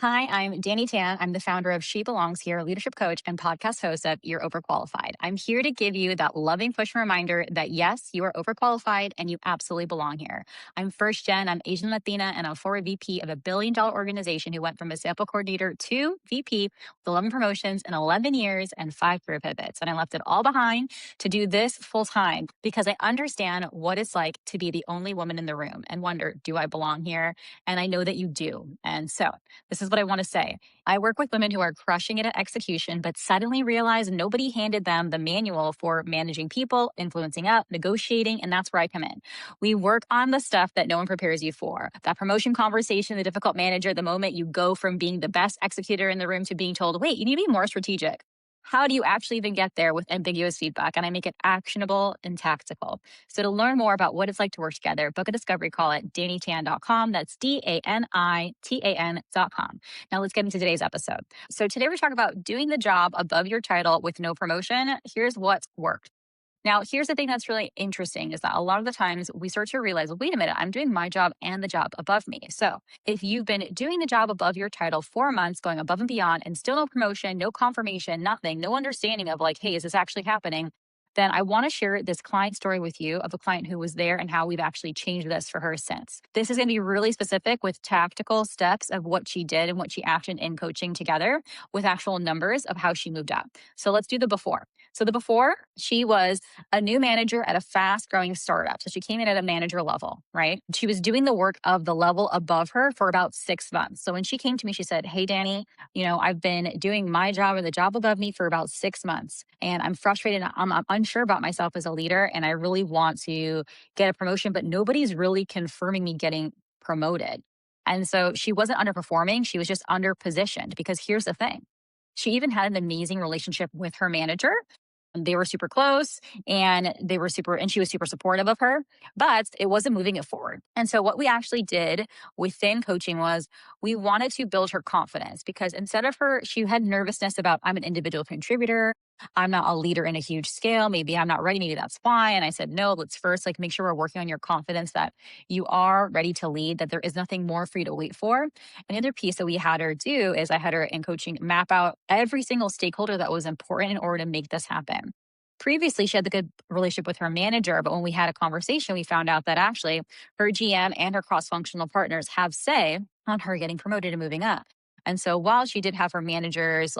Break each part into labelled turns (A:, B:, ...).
A: Hi, I'm Danny Tan. I'm the founder of She Belongs Here, leadership coach and podcast host of You're Overqualified. I'm here to give you that loving push and reminder that yes, you are overqualified and you absolutely belong here. I'm first gen, I'm Asian Latina, and I'm former VP of a $1 billion organization who went from a sample coordinator to VP with 11 promotions in 11 years and 5 career pivots. And I left it all behind to do this full time because I understand what it's like to be the only woman in the room and wonder, do I belong here? And I know that you do. And so, this is what I want to say. I work with women who are crushing it at execution, but suddenly realize nobody handed them the manual for managing people, influencing up, negotiating, and that's where I come in. We work on the stuff that no one prepares you for. That promotion conversation, the difficult manager, the moment you go from being the best executor in the room to being told, wait, you need to be more strategic. How do you actually even get there with ambiguous feedback? And I make it actionable and tactical. So to learn more about what it's like to work together, book a discovery call at dannytan.com. That's DANITAN.com. Now let's get into today's episode. So today we're talking about doing the job above your title with no promotion. Here's what's worked. Now, here's the thing that's really interesting is that a lot of the times we start to realize, well, wait a minute, I'm doing my job and the job above me. So if you've been doing the job above your title 4 months, going above and beyond, and still no promotion, no confirmation, nothing, no understanding of like, hey, is this actually happening? Then I want to share this client story with you of a client who was there and how we've actually changed this for her since. This is going to be really specific with tactical steps of what she did and what she actioned in coaching together with actual numbers of how she moved up. So let's do the before. So the before, she was a new manager at a fast growing startup. So she came in at a manager level, right? She was doing the work of the level above her for about 6 months. So when she came to me, she said, hey, Danny, I've been doing my job or the job above me for about 6 months and I'm frustrated. I'm unsure about myself as a leader and I really want to get a promotion, but nobody's really confirming me getting promoted. And so she wasn't underperforming. She was just underpositioned because here's the thing. She even had an amazing relationship with her manager. They were super close and she was super supportive of her, but it wasn't moving it forward. And so what we actually did within coaching was we wanted to build her confidence because instead of she had nervousness about, I'm an individual contributor. I'm not a leader in a huge scale. Maybe I'm not ready. Maybe that's why. And I said, no, let's first make sure we're working on your confidence that you are ready to lead, that there is nothing more for you to wait for. And the other piece that we had her do is I had her in coaching map out every single stakeholder that was important in order to make this happen. Previously, she had the good relationship with her manager, but when we had a conversation, we found out that actually her GM and her cross functional partners have say on her getting promoted and moving up. And so while she did have her managers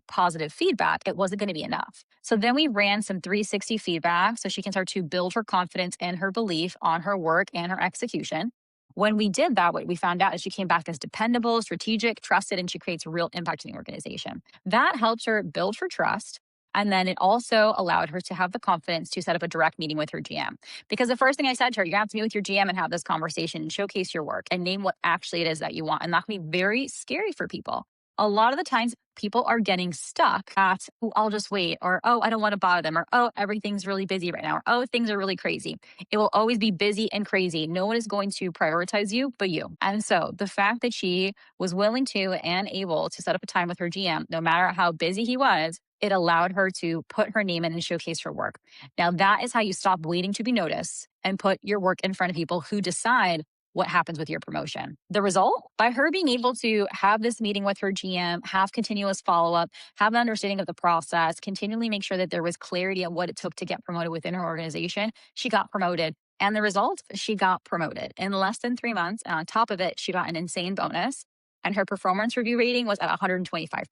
A: positive feedback, it wasn't going to be enough. So then we ran some 360 feedback so she can start to build her confidence and her belief on her work and her execution. When we did that, what we found out is she came back as dependable, strategic, trusted, and she creates real impact in the organization. That helped her build her trust. And then it also allowed her to have the confidence to set up a direct meeting with her GM. Because the first thing I said to her, you're going to have to meet with your GM and have this conversation and showcase your work and name what actually it is that you want. And that can be very scary for people. A lot of the times people are getting stuck at, oh, I'll just wait, or, oh, I don't want to bother them, or, oh, everything's really busy right now, or, oh, things are really crazy. It will always be busy and crazy. No one is going to prioritize you but you. And so the fact that she was willing to and able to set up a time with her GM, no matter how busy he was, it allowed her to put her name in and showcase her work. Now, that is how you stop waiting to be noticed and put your work in front of people who decide what happens with your promotion. The result, by her being able to have this meeting with her GM, have continuous follow-up, have an understanding of the process, continually make sure that there was clarity on what it took to get promoted within her organization, she got promoted. And the result, she got promoted in less than 3 months. And on top of it, she got an insane bonus. And her performance review rating was at 125%.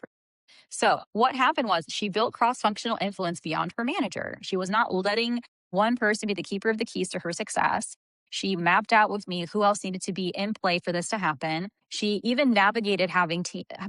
A: So what happened was she built cross-functional influence beyond her manager. She was not letting one person be the keeper of the keys to her success. She mapped out with me who else needed to be in play for this to happen. She even navigated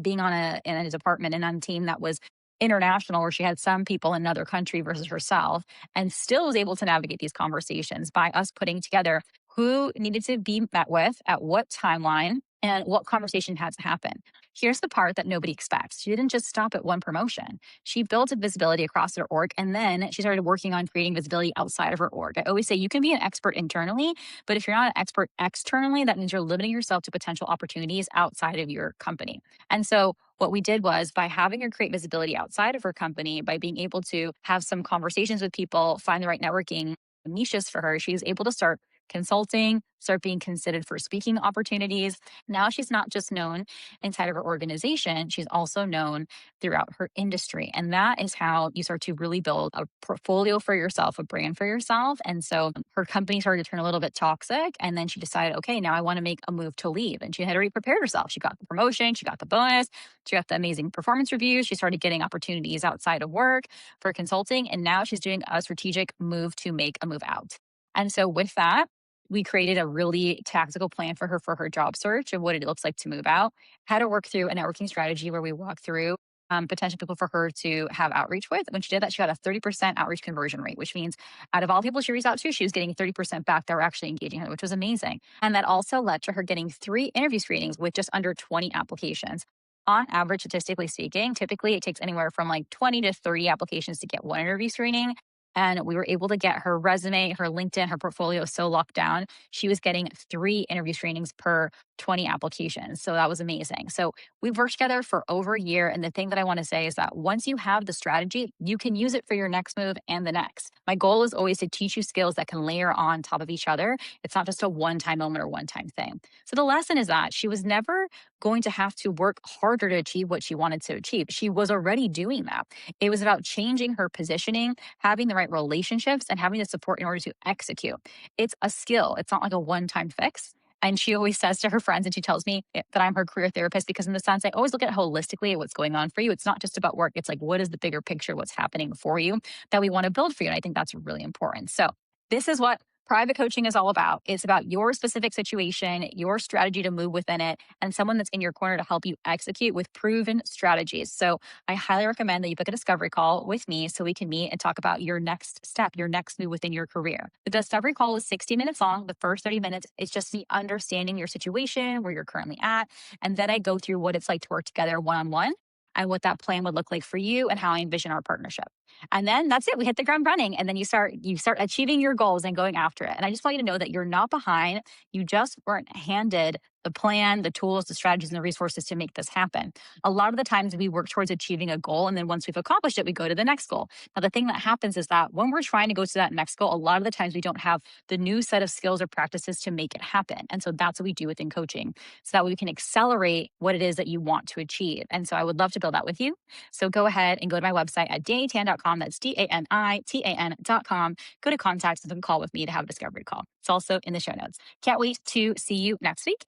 A: being in a department and on a team that was international, where she had some people in another country versus herself, and still was able to navigate these conversations by us putting together who needed to be met with at what timeline and what conversation had to happen. Here's the part that nobody expects. She didn't just stop at one promotion. She built a visibility across her org, and then she started working on creating visibility outside of her org. I always say you can be an expert internally, but if you're not an expert externally, that means you're limiting yourself to potential opportunities outside of your company. And so what we did was, by having her create visibility outside of her company, by being able to have some conversations with people, find the right networking niches for her, she was able to start consulting, start being considered for speaking opportunities. Now she's not just known inside of her organization, she's also known throughout her industry. And that is how you start to really build a portfolio for yourself, a brand for yourself. And so her company started to turn a little bit toxic. And then she decided, okay, now I want to make a move to leave. And she had already prepared herself. She got the promotion, she got the bonus, she got the amazing performance reviews. She started getting opportunities outside of work for consulting. And now she's doing a strategic move to make a move out. And so with that, we created a really tactical plan for her job search of what it looks like to move out, how to work through a networking strategy where we walk through potential people for her to have outreach with. When she did that, she got a 30% outreach conversion rate, which means out of all people she reached out to, she was getting 30% back that were actually engaging her, which was amazing. And that also led to her getting 3 interview screenings with just under 20 applications. On average, statistically speaking, typically it takes anywhere from like 20 to 30 applications to get 1 interview screening. And we were able to get her resume, her LinkedIn, her portfolio so locked down. She was getting 3 interview screenings per 20 applications. So that was amazing. So we've worked together for over a year. And the thing that I want to say is that once you have the strategy, you can use it for your next move and the next. My goal is always to teach you skills that can layer on top of each other. It's not just a one-time moment or one-time thing. So the lesson is that she was never going to have to work harder to achieve what she wanted to achieve. She was already doing that. It was about changing her positioning, having the right relationships, and having the support in order to execute. It's a skill. It's not like a one-time fix. And she always says to her friends, and she tells me that I'm her career therapist because, in the sense, I always look at holistically at what's going on for you. It's not just about work. It's like, what is the bigger picture, what's happening for you that we want to build for you? And I think that's really important. So, this is what private coaching is all about. It's about your specific situation, your strategy to move within it, and someone that's in your corner to help you execute with proven strategies. So I highly recommend that you book a discovery call with me so we can meet and talk about your next step, your next move within your career. The discovery call is 60 minutes long. The first 30 minutes is just me understanding your situation, where you're currently at. And then I go through what it's like to work together one-on-one and what that plan would look like for you and how I envision our partnership. And then that's it. We hit the ground running, and then you start achieving your goals and going after it. And I just want you to know that you're not behind. You just weren't handed the plan, the tools, the strategies, and the resources to make this happen. A lot of the times we work towards achieving a goal, and then once we've accomplished it, we go to the next goal. Now, the thing that happens is that when we're trying to go to that next goal, a lot of the times we don't have the new set of skills or practices to make it happen. And so that's what we do within coaching, so that we can accelerate what it is that you want to achieve. And so I would love to build that with you. So go ahead and go to my website at danitan.com. That's DANITAN.com. Go to contacts and book a call with me to have a discovery call. It's also in the show notes. Can't wait to see you next week.